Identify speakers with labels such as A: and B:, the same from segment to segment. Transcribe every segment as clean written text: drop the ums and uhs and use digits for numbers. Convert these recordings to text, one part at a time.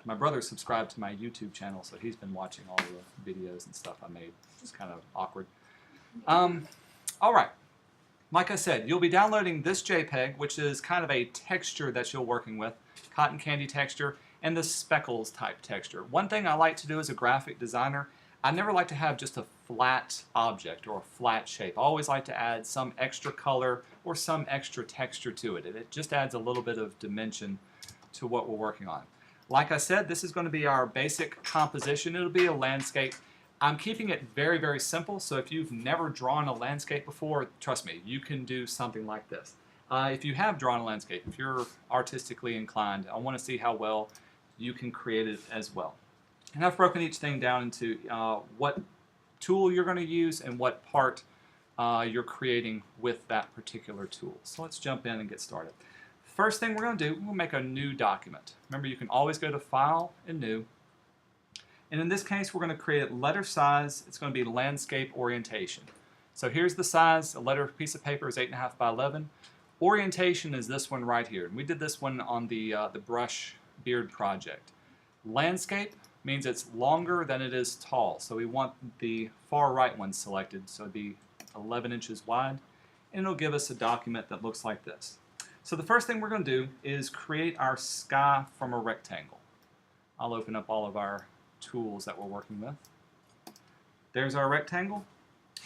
A: My brother subscribed to my YouTube channel, so he's been watching all the videos and stuff I made. It's kind of awkward. All right. Like I said, you'll be downloading this JPEG, which is kind of a texture that you're working with, cotton candy texture, and the speckles type texture. One thing I like to do as a graphic designer, I never like to have just a flat object or a flat shape. I always like to add some extra color or some extra texture to it. It just adds a little bit of dimension to what we're working on. Like I said, this is going to be our basic composition. It'll be a landscape. I'm keeping it very, very simple, so if you've never drawn a landscape before, trust me, you can do something like this. If you have drawn a landscape, if you're artistically inclined, I want to see how well you can create it as well. And I've broken each thing down into what tool you're going to use and what part you're creating with that particular tool. So let's jump in and get started. First thing we're going to do, we'll make a new document. Remember, you can always go to File and New. And in this case, we're going to create letter size. It's going to be landscape orientation. So here's the size. A letter piece of paper is 8.5 by 11. Orientation is this one right here. And we did this one on the brush beard project. Landscape means it's longer than it is tall. So we want the far right one selected. So it'd be 11 inches wide. And it'll give us a document that looks like this. So the first thing we're going to do is create our sky from a rectangle. I'll open up all of our tools that we're working with. There's our rectangle.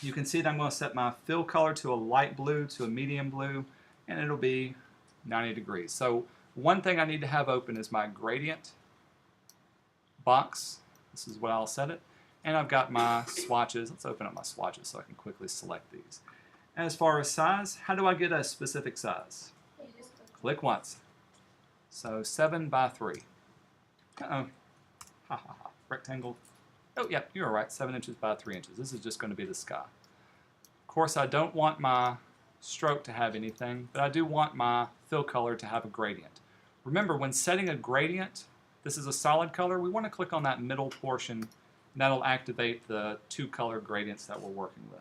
A: You can see that I'm going to set my fill color to a light blue to a medium blue, and it'll be 90 degrees. So one thing I need to have open is my gradient box. This is what I'll set it. And I've got my swatches. Let's open up my swatches so I can quickly select these. As far as size, how do I get a specific size? Click once. So 7 by 3. Uh-oh. Ha ha ha. Rectangle. Oh, yeah, you're right. 7 inches by 3 inches. This is just going to be the sky. Of course, I don't want my stroke to have anything, but I do want my fill color to have a gradient. Remember, when setting a gradient, this is a solid color, we want to click on that middle portion, and that'll activate the two color gradients that we're working with.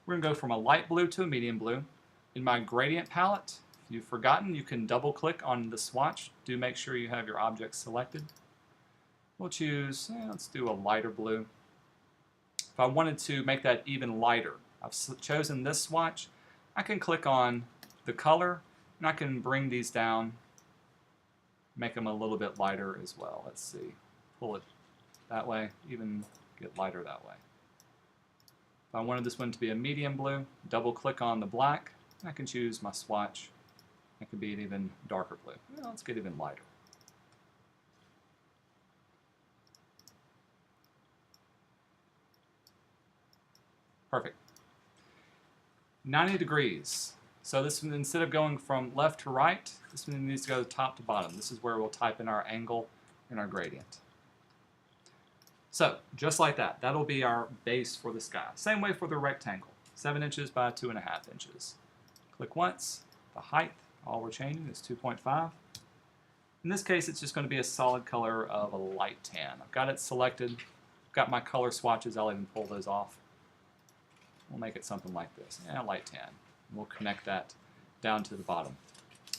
A: We're going to go from a light blue to a medium blue. In my gradient palette, if you've forgotten, you can double click on the swatch. Do make sure you have your object selected. We'll choose, let's do a lighter blue. If I wanted to make that even lighter, I've chosen this swatch. I can click on the color, and I can bring these down, make them a little bit lighter as well. Let's see, pull it that way, even get lighter that way. If I wanted this one to be a medium blue, double click on the black, I can choose my swatch. It could be an even darker blue. Well, let's get even lighter. Perfect. 90 degrees. So this one, instead of going from left to right, this one needs to go top to bottom. This is where we'll type in our angle and our gradient. So, just like that, that'll be our base for the sky. Same way for the rectangle, 7 inches by 2.5 inches. Click once, the height, all we're changing is 2.5. In this case, it's just going to be a solid color of a light tan. I've got it selected, got my color swatches, I'll even pull those off. We'll make it something like this, yeah, light tan. We'll connect that down to the bottom.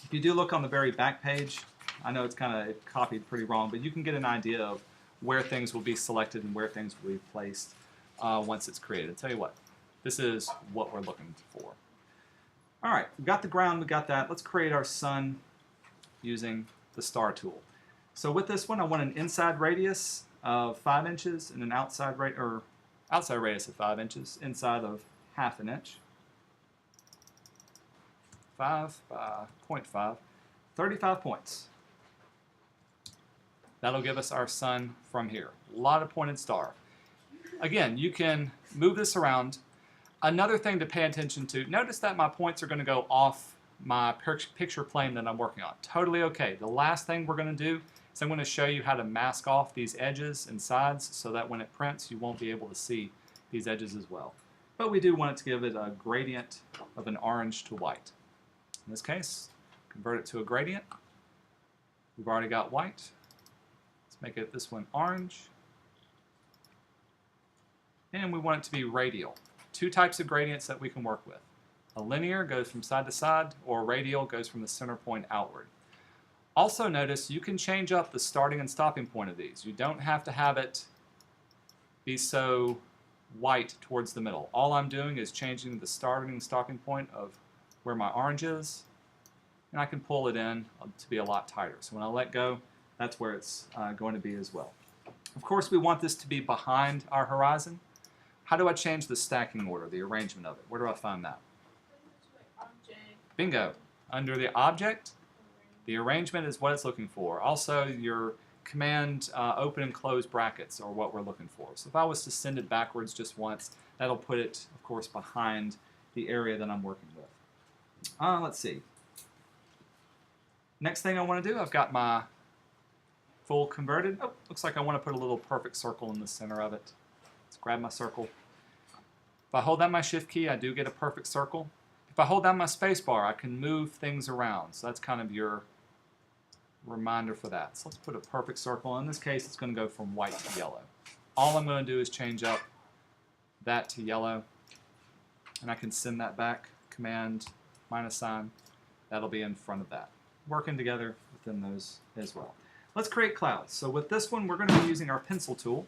A: If you do look on the very back page, I know it's kind of copied pretty wrong, but you can get an idea of where things will be selected and where things will be placed once it's created. I'll tell you what, this is what we're looking for. All right, we've got the ground, we got that. Let's create our sun using the star tool. So with this one, I want an inside radius of 5 inches and an outside radius of 5 inches, inside of 1/2 inch. 5 by 0.5, 35 points. That'll give us our sun from here. A lot of pointed star. Again, you can move this around. Another thing to pay attention to, notice that my points are going to go off my picture plane that I'm working on. Totally okay. The last thing we're going to do is I'm going to show you how to mask off these edges and sides so that when it prints you won't be able to see these edges as well. But we do want it to give it a gradient of an orange to white. In this case, convert it to a gradient. We've already got white. Let's make it this one orange. And we want it to be radial. Two types of gradients that we can work with. A linear goes from side to side, or radial goes from the center point outward. Also notice you can change up the starting and stopping point of these. You don't have to have it be so white towards the middle. All I'm doing is changing the starting and stopping point of where my orange is, and I can pull it in to be a lot tighter. So when I let go, that's where it's going to be as well. Of course, we want this to be behind our horizon. How do I change the stacking order, the arrangement of it? Where do I find that? Bingo. Under the object, the arrangement is what it's looking for. Also, your command open and close brackets are what we're looking for. So if I was to send it backwards just once, that'll put it, of course, behind the area that I'm working with. Let's see. Next thing I want to do, I've got my full converted. Oh, looks like I want to put a little perfect circle in the center of it. Let's grab my circle. If I hold down my shift key, I do get a perfect circle. If I hold down my space bar, I can move things around. So that's kind of your reminder for that. So let's put a perfect circle. In this case, it's going to go from white to yellow. All I'm going to do is change up that to yellow, and I can send that back. Command -sign. That'll be in front of that. Working together within those as well. Let's create clouds. So with this one, we're going to be using our pencil tool.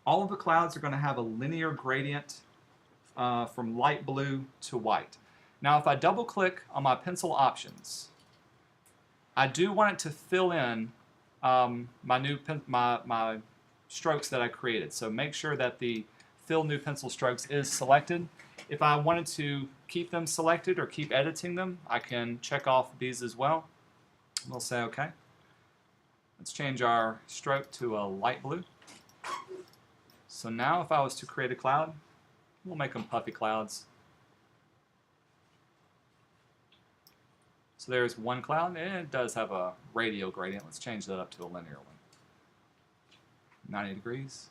A: All of the clouds are going to have a linear gradient from light blue to white. Now if I double click on my pencil options, I do want it to fill in my strokes that I created. So make sure that the fill new pencil strokes is selected. If I wanted to keep them selected or keep editing them, I can check off these as well. We'll say OK. Let's change our stroke to a light blue. So now if I was to create a cloud, we'll make them puffy clouds. So there's one cloud, and it does have a radial gradient. Let's change that up to a linear one. 90 degrees.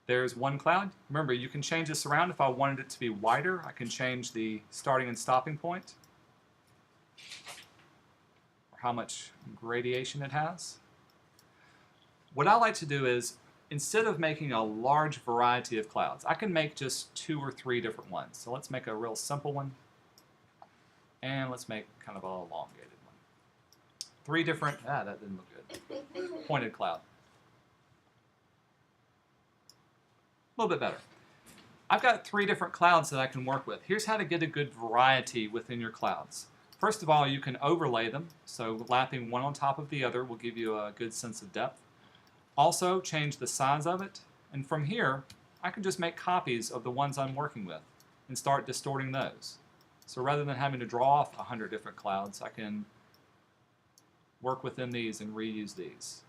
A: There's one cloud. Remember, you can change this around. If I wanted it to be wider, I can change the starting and stopping point, or how much gradation it has. What I like to do is, instead of making a large variety of clouds, I can make just 2 or 3 different ones. So let's make a real simple one, and let's make kind of an elongated one. 3 different, that didn't look good. Pointed cloud. A little bit better. I've got 3 different clouds that I can work with. Here's how to get a good variety within your clouds. First of all, you can overlay them, so lapping one on top of the other will give you a good sense of depth. Also, change the size of it, and from here, I can just make copies of the ones I'm working with and start distorting those. So rather than having to draw off 100 different clouds, I can work within these and reuse these.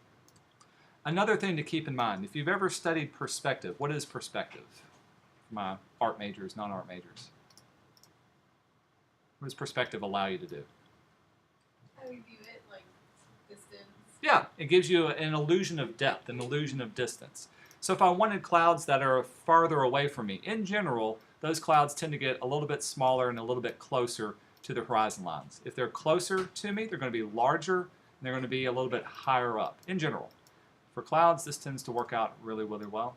A: Another thing to keep in mind, if you've ever studied perspective, what is perspective? For my art majors, non-art majors. What does perspective allow you to do?
B: How you view it, like distance.
A: Yeah, it gives you an illusion of depth, an illusion of distance. So if I wanted clouds that are farther away from me, in general, those clouds tend to get a little bit smaller and a little bit closer to the horizon lines. If they're closer to me, they're going to be larger, and they're going to be a little bit higher up, in general. For clouds, this tends to work out really, really well.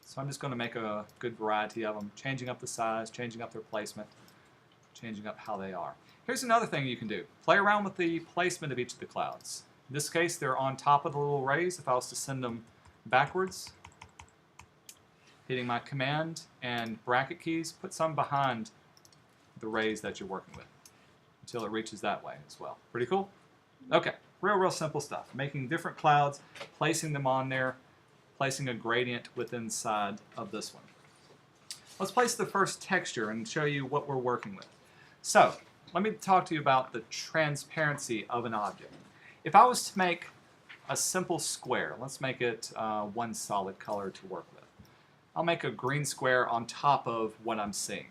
A: So I'm just going to make a good variety of them, changing up the size, changing up their placement, changing up how they are. Here's another thing you can do. Play around with the placement of each of the clouds. In this case, they're on top of the little rays. If I was to send them backwards, hitting my command and bracket keys, put some behind the rays that you're working with until it reaches that way as well. Pretty cool? Okay, real simple stuff. Making different clouds, placing them on there, placing a gradient within inside of this one. Let's place the first texture and show you what we're working with. So, let me talk to you about the transparency of an object. If I was to make a simple square, let's make it one solid color to work with. I'll make a green square on top of what I'm seeing.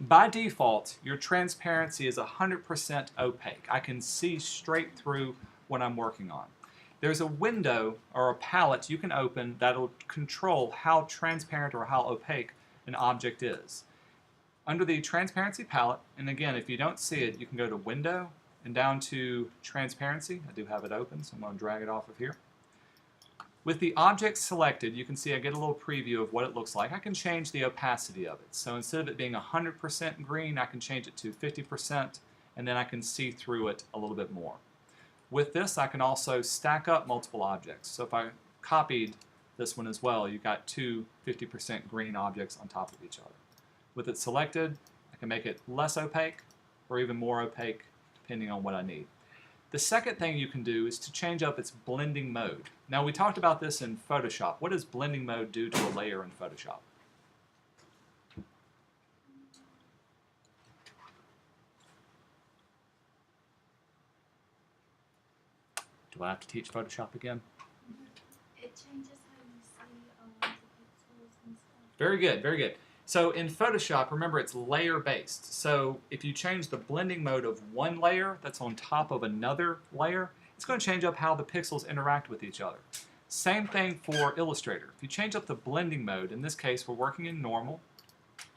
A: By default, your transparency is 100% opaque. I can see straight through what I'm working on. There's a window or a palette you can open that'll control how transparent or how opaque an object is. Under the transparency palette, and again, if you don't see it, you can go to Window and down to Transparency. I do have it open, so I'm going to drag it off of here. With the object selected, you can see I get a little preview of what it looks like. I can change the opacity of it. So instead of it being 100% green, I can change it to 50%, and then I can see through it a little bit more. With this, I can also stack up multiple objects. So if I copied this one as well, you've got two 50% green objects on top of each other. With it selected, I can make it less opaque or even more opaque depending on what I need. The second thing you can do is to change up its blending mode. Now we talked about this in Photoshop. What does blending mode do to a layer in Photoshop? Do I have to teach Photoshop again?
B: It changes how you see the pixels and stuff.
A: Very good, very good. So in Photoshop, remember it's layer based. So if you change the blending mode of one layer that's on top of another layer, it's going to change up how the pixels interact with each other. Same thing for Illustrator. If you change up the blending mode, in this case we're working in normal,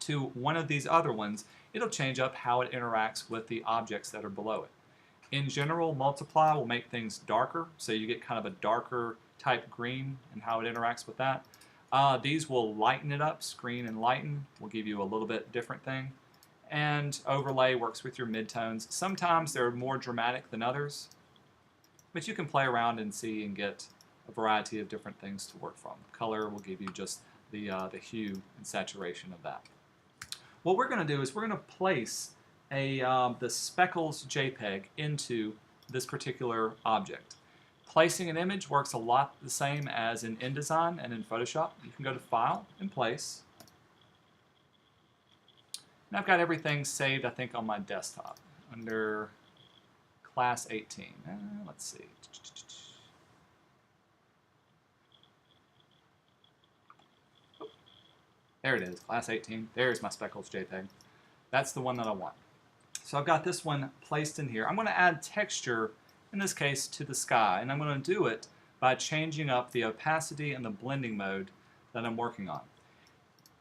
A: to one of these other ones, it'll change up how it interacts with the objects that are below it. In general, multiply will make things darker, so you get kind of a darker type green and how it interacts with that. These will lighten it up. Screen and lighten will give you a little bit different thing. And overlay works with your midtones. Sometimes they're more dramatic than others, but you can play around and see and get a variety of different things to work from. Color will give you just the hue and saturation of that. What we're going to do is we're going to place the speckles JPEG into this particular object. Placing an image works a lot the same as in InDesign and in Photoshop. You can go to File and Place. And I've got everything saved, I think, on my desktop under Class 18. Let's see. There it is, Class 18. There's my speckles JPEG. That's the one that I want. So I've got this one placed in here. I'm going to add texture, in this case, to the sky, and I'm going to do it by changing up the opacity and the blending mode that I'm working on.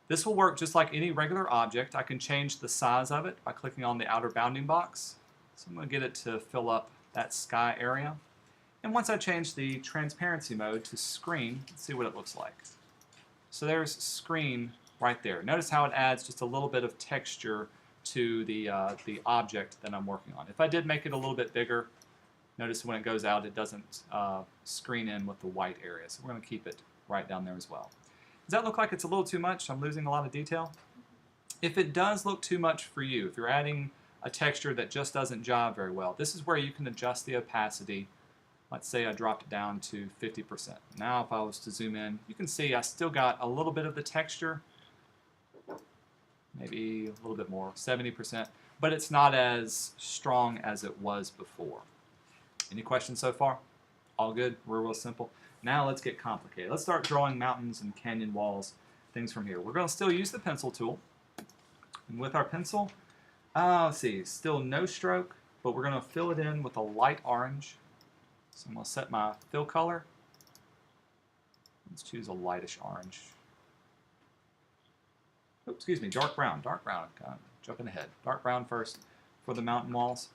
A: This will work just like any regular object. I can change the size of it by clicking on the outer bounding box. So I'm going to get it to fill up that sky area. And once I change the transparency mode to screen, let's see what it looks like. So there's screen right there. Notice how it adds just a little bit of texture to the object that I'm working on. If I did make it a little bit bigger, notice when it goes out it doesn't screen in with the white area. So we're going to keep it right down there as well. Does that look like it's a little too much? I'm losing a lot of detail? If it does look too much for you, if you're adding a texture that just doesn't jive very well, this is where you can adjust the opacity. Let's say I dropped it down to 50%. Now if I was to zoom in, you can see I still got a little bit of the texture, maybe a little bit more, 70%, but it's not as strong as it was before. Any questions so far? All good? We're real simple. Now let's get complicated. Let's start drawing mountains and canyon walls, things from here. We're going to still use the pencil tool. And with our pencil, let's see, still no stroke, but we're going to fill it in with a light orange. So I'm going to set my fill color. Let's choose a lightish orange. Oops, excuse me, dark brown. Dark brown. Jumping ahead. Dark brown first for the mountain walls.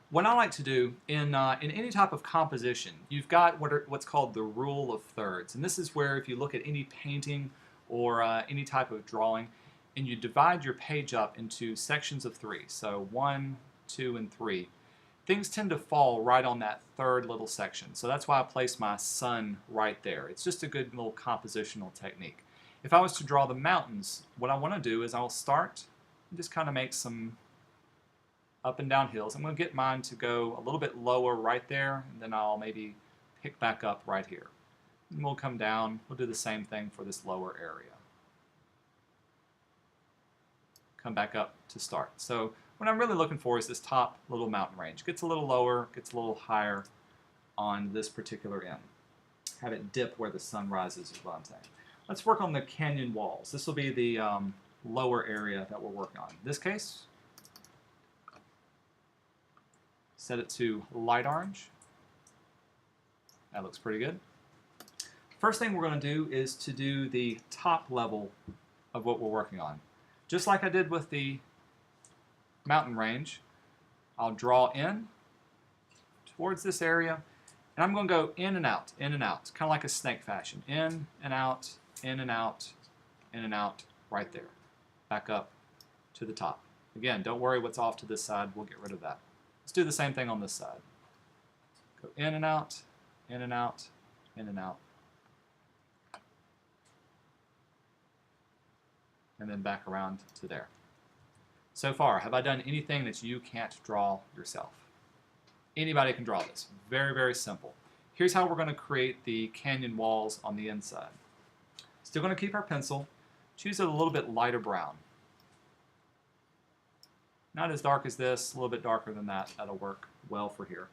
A: What I like to do in any type of composition, you've got what's called the rule of thirds. And this is where if you look at any painting or any type of drawing, and you divide your page up into sections of 3, so 1, 2, and 3, things tend to fall right on that third little section. So that's why I placed my sun right there. It's just a good little compositional technique. If I was to draw the mountains, what I want to do is I'll start and just kind of make some up and down hills. I'm going to get mine to go a little bit lower right there, and then I'll maybe pick back up right here. And we'll come down. We'll do the same thing for this lower area. Come back up to start. So what I'm really looking for is this top little mountain range. Gets a little lower, gets a little higher on this particular end. Have it dip where the sun rises is what I'm saying. Let's work on the canyon walls. This will be the lower area that we're working on. In this case, set it to light orange. That looks pretty good. First thing we're going to do is to do the top level of what we're working on. Just like I did with the mountain range, I'll draw in towards this area, and I'm going to go in and out, kind of like a snake fashion. In and out, in and out, in and out, right there. Back up to the top. Again, don't worry what's off to this side. We'll get rid of that. Let's do the same thing on this side. Go in and out, in and out, in and out. And then back around to there. So far, have I done anything that you can't draw yourself? Anybody can draw this. Very, very simple. Here's how we're going to create the canyon walls on the inside. Still going to keep our pencil. Choose a little bit lighter brown. Not as dark as this, a little bit darker than that. That'll work well for here.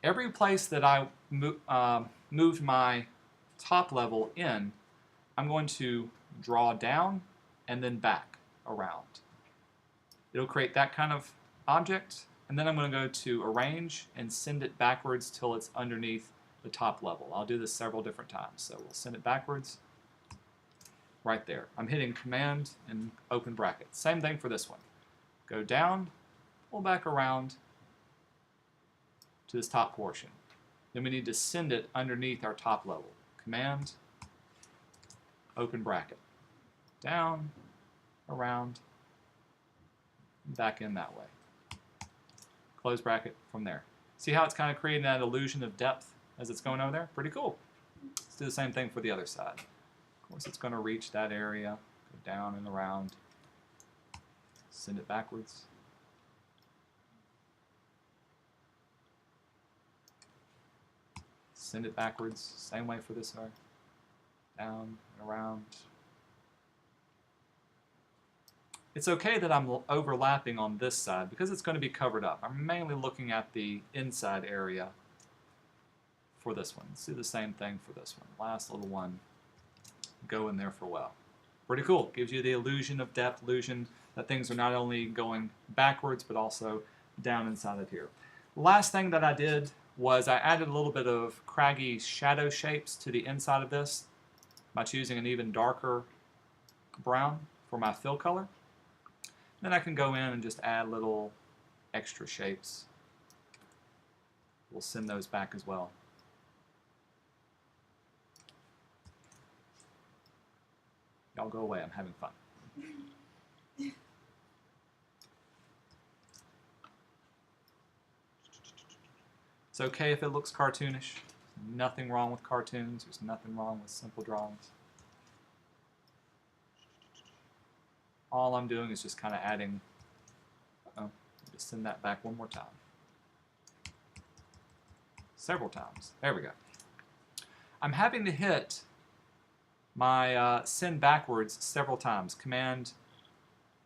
A: Every place that I moved my top level in, I'm going to draw down and then back around. It'll create that kind of object, and then I'm going to go to Arrange and send it backwards till it's underneath the top level. I'll do this several different times, so we'll send it backwards right there. I'm hitting Command and open bracket. Same thing for this one. Go down, pull back around to this top portion. Then we need to send it underneath our top level. Command, open bracket. Down, around, back in that way. Close bracket from there. See how it's kind of creating that illusion of depth as it's going over there? Pretty cool. Let's do the same thing for the other side. Of course, it's going to reach that area, go down and around, send it backwards. Send it backwards, same way for this side. Down and around. It's okay that I'm overlapping on this side because it's going to be covered up. I'm mainly looking at the inside area for this one. Let's do the same thing for this one. Last little one, go in there for well. Pretty cool. Gives you the illusion of depth, illusion that things are not only going backwards but also down inside of here. Last thing that I did was I added a little bit of craggy shadow shapes to the inside of this by choosing an even darker brown for my fill color. Then I can go in and just add little extra shapes. We'll send those back as well. Y'all go away, I'm having fun. It's okay if it looks cartoonish. Nothing wrong with cartoons. There's nothing wrong with simple drawings. All I'm doing is just kind of adding, just send that back one more time. Several times. There we go. I'm having to hit my send backwards several times. Command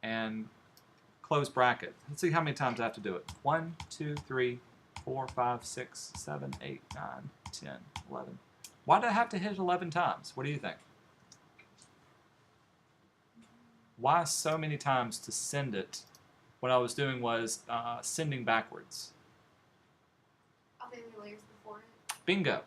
A: and close bracket. Let's see how many times I have to do it. 1, 2, 3, 4, 5, 6, 7, 8, 9, 10, 11. Why do I have to hit 11 times? What do you think? Why so many times to send it? What I was doing was sending backwards.
B: Are there any layers before it?
A: Bingo.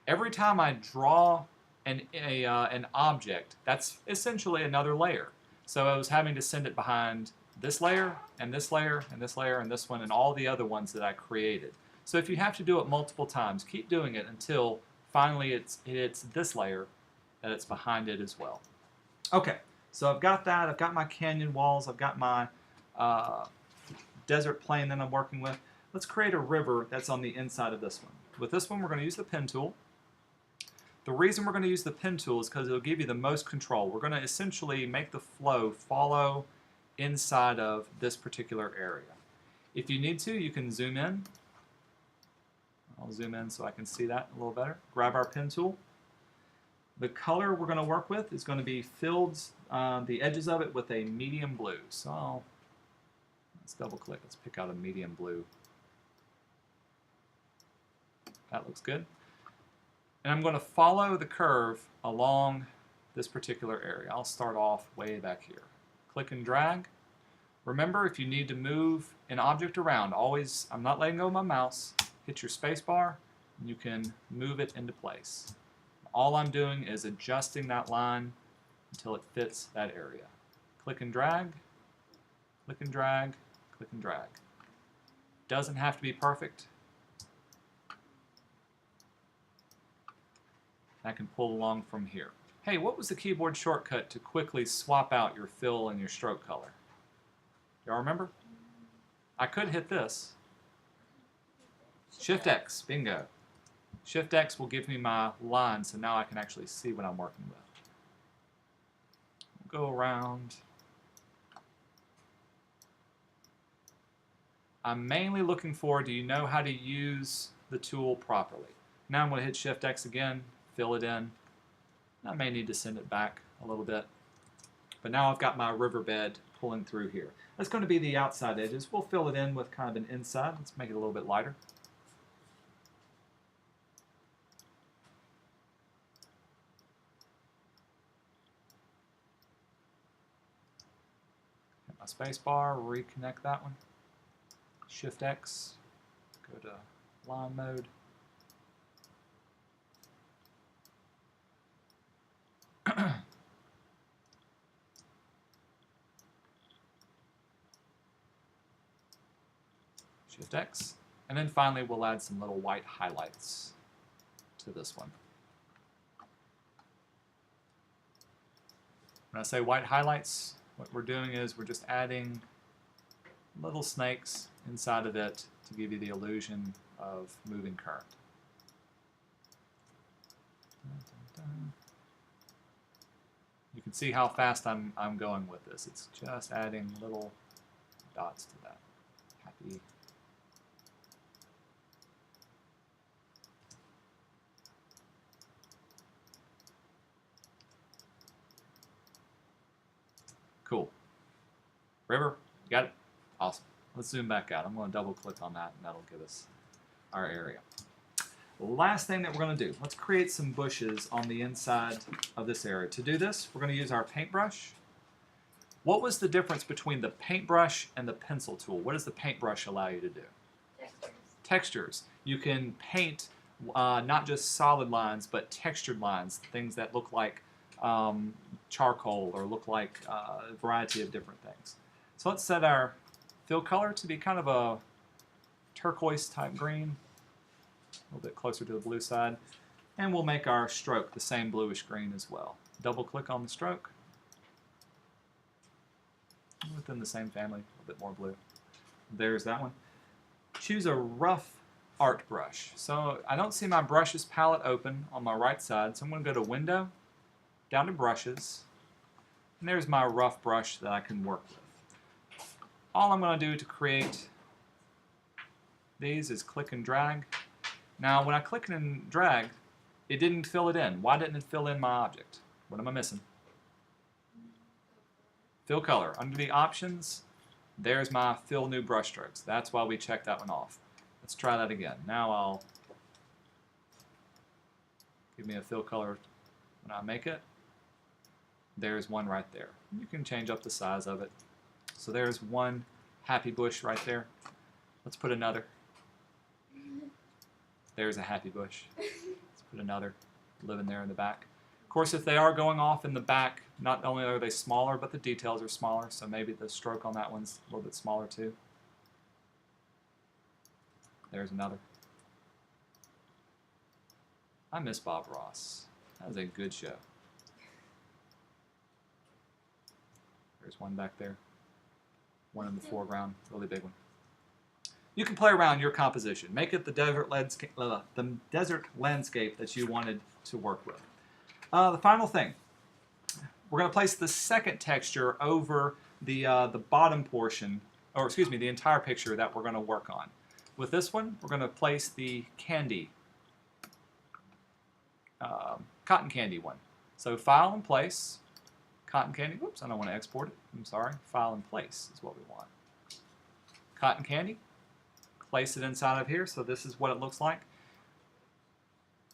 A: Every time I draw an object, that's essentially another layer. So I was having to send it behind this layer, and this layer, and this layer, and this one, and all the other ones that I created. So if you have to do it multiple times, keep doing it until finally it's this layer that it's behind it as well. Okay. So I've got that, I've got my canyon walls, I've got my desert plain that I'm working with. Let's create a river that's on the inside of this one. With this one, we're going to use the pen tool. The reason we're going to use the pen tool is because it'll give you the most control. We're going to essentially make the flow follow inside of this particular area. If you need to, you can zoom in. I'll zoom in so I can see that a little better. Grab our pen tool. The color we're going to work with is going to be filled the edges of it with a medium blue. So let's double click. Let's pick out a medium blue. That looks good. And I'm going to follow the curve along this particular area. I'll start off way back here. Click and drag. Remember, if you need to move an object around, always, I'm not letting go of my mouse, hit your space bar, and you can move it into place. All I'm doing is adjusting that line until it fits that area. Click and drag, click and drag, click and drag. Doesn't have to be perfect. I can pull along from here. Hey, what was the keyboard shortcut to quickly swap out your fill and your stroke color? Y'all remember? I could hit this. Shift X, bingo. Shift X will give me my line, so now I can actually see what I'm working with. We'll go around. I'm mainly looking for, do you know how to use the tool properly? Now I'm going to hit Shift X again, fill it in. I may need to send it back a little bit. But now I've got my riverbed pulling through here. That's going to be the outside edges. We'll fill it in with kind of an inside. Let's make it a little bit lighter. Hit my space bar, reconnect that one. Shift X, go to line mode. Shift X, and then finally we'll add some little white highlights to this one. When I say white highlights, what we're doing is we're just adding little snakes inside of it to give you the illusion of moving current. You can see how fast I'm going with this. It's just adding little dots to that. Happy. Cool. River, you got it? Awesome. Let's zoom back out. I'm going to double click on that and that'll give us our area. The last thing that we're going to do, let's create some bushes on the inside of this area. To do this, we're going to use our paintbrush. What was the difference between the paintbrush and the pencil tool? What does the paintbrush allow you to do?
B: Textures.
A: Textures. You can paint not just solid lines, but textured lines, things that look like charcoal or look like a variety of different things. So let's set our fill color to be kind of a turquoise type green, a little bit closer to the blue side, and we'll make our stroke the same bluish green as well. Double click on the stroke, within the same family, a little bit more blue. There's that one. Choose a rough art brush. So I don't see my brushes palette open on my right side, so I'm going to go to Window, down to Brushes, and there's my rough brush that I can work with. All I'm going to do to create these is click and drag. Now when I click and drag, it didn't fill it in. Why didn't it fill in my object? What am I missing? Fill color. Under the options, there's my fill new brush strokes. That's why we checked that one off. Let's try that again. Now I'll give me a fill color when I make it. There's one right there. You can change up the size of it. So there's one happy bush right there. Let's put another. There's a happy bush. Let's put another living there in the back. Of course, if they are going off in the back, not only are they smaller, but the details are smaller, so maybe the stroke on that one's a little bit smaller too. There's another. I miss Bob Ross. That was a good show. There's one back there. One in the foreground, really big one. You can play around your composition. Make it the desert landscape that you wanted to work with. The final thing, we're going to place the second texture over the bottom portion, or excuse me, the entire picture that we're going to work on. With this one, we're going to place the candy, cotton candy one. So File and Place, cotton candy. Whoops, I don't want to export it. I'm sorry. File and Place is what we want. Cotton candy. Place it inside of here, so this is what it looks like.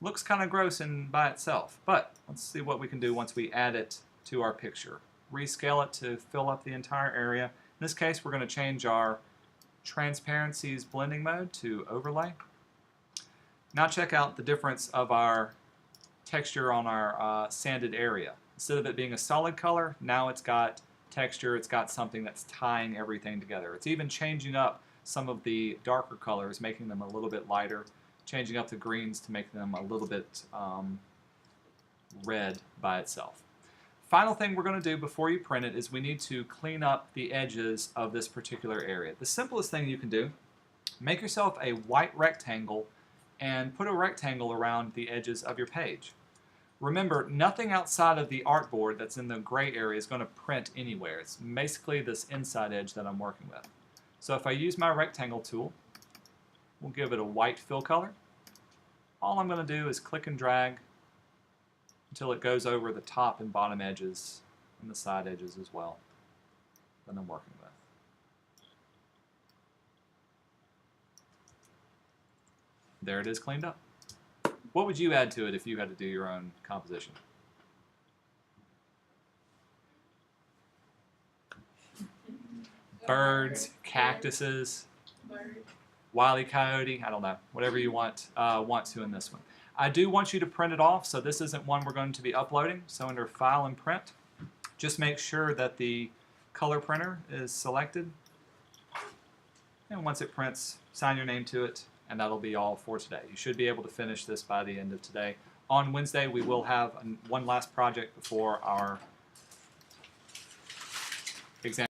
A: Looks kind of gross by itself, but let's see what we can do once we add it to our picture. Rescale it to fill up the entire area. In this case, we're going to change our Transparencies blending mode to Overlay. Now check out the difference of our texture on our sanded area. Instead of it being a solid color, now it's got texture, it's got something that's tying everything together. It's even changing up some of the darker colors, making them a little bit lighter, changing up the greens to make them a little bit red by itself. final thing we're going to do before you print it is we need to clean up the edges of this particular area. The simplest thing you can do, make yourself a white rectangle and put a rectangle around the edges of your page. Remember, nothing outside of the artboard that's in the gray area is going to print anywhere. It's basically this inside edge that I'm working with. So if I use my rectangle tool, we'll give it a white fill color. All I'm going to do is click and drag until it goes over the top and bottom edges and the side edges as well that I'm working with. There it is, cleaned up. What would you add to it if you had to do your own composition? Birds, cactuses, Wile E. Coyote, I don't know, whatever you want to in this one. I do want you to print it off, so this isn't one we're going to be uploading. So under File and Print, just make sure that the color printer is selected. And once it prints, sign your name to it, and that'll be all for today. You should be able to finish this by the end of today. On Wednesday, we will have one last project before our exam.